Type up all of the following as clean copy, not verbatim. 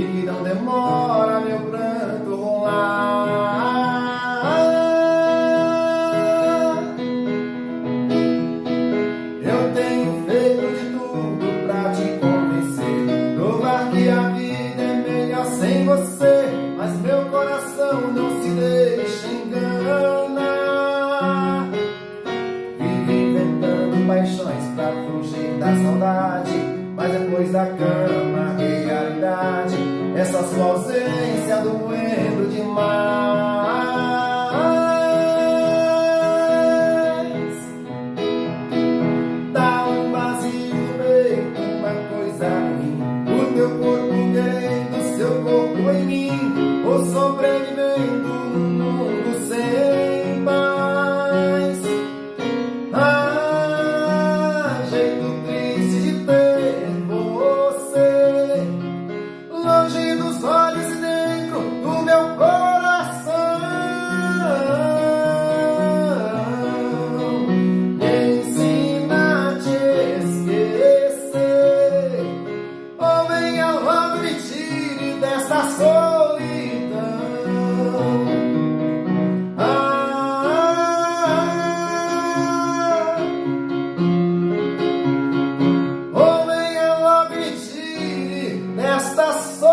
e que não demora meu pranto rolar. Eu tenho feito de tudo pra te convencer, provar que a vida é melhor sem você, mas meu coração não se deixa enganar. Vive inventando paixões pra fugir da saudade, mas depois da cama a realidade é só sua ausência doendo demais. Dá um vazio no peito, uma coisa ruim, o teu corpo querendo seu corpo em mim, ou sobrevivendo num mundo sem paz. Jeito triste de ter você longe dos olhos e dentro do meu coração. Me ensina a te esquecer, ou venha logo me tire desta solidão. Ou venha logo me tire desta solidão.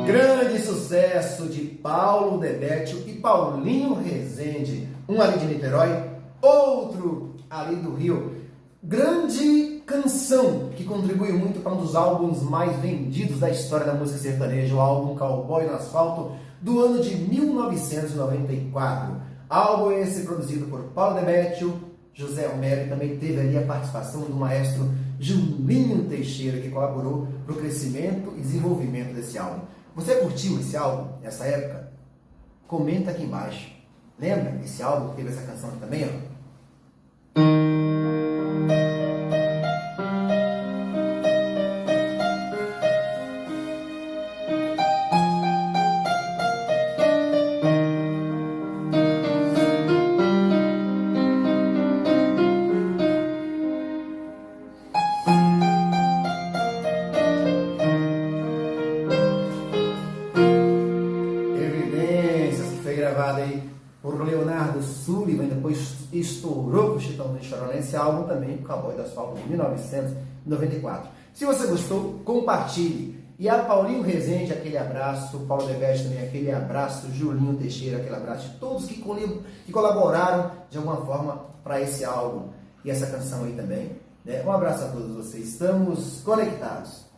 Grande sucesso de Paulo Debétio e Paulinho Rezende, um ali de Niterói, outro ali do Rio. Grande canção que contribui muito para um dos álbuns mais vendidos da história da música sertaneja, o álbum Cowboy no Asfalto, do ano de 1994. Álbum esse produzido por Paulo Debétio, José Homero, e também teve ali a participação do maestro Julinho Teixeira, que colaborou para o crescimento e desenvolvimento desse álbum. Você curtiu esse álbum, nessa época? Comenta aqui embaixo. Lembra esse álbum que teve essa canção aqui também, ó? Evidências, que foi gravada aí por Leonardo Sullivan, depois estourou com o Chitão do Chororó nesse álbum também, o Cowboy do Asfalto, de 1994. Se você gostou, compartilhe. E a Paulinho Rezende, aquele abraço, Paulo Debétio também, aquele abraço, Julinho Teixeira, aquele abraço de todos que colaboraram de alguma forma para esse álbum e essa canção aí também, né? Um abraço a todos vocês, estamos conectados.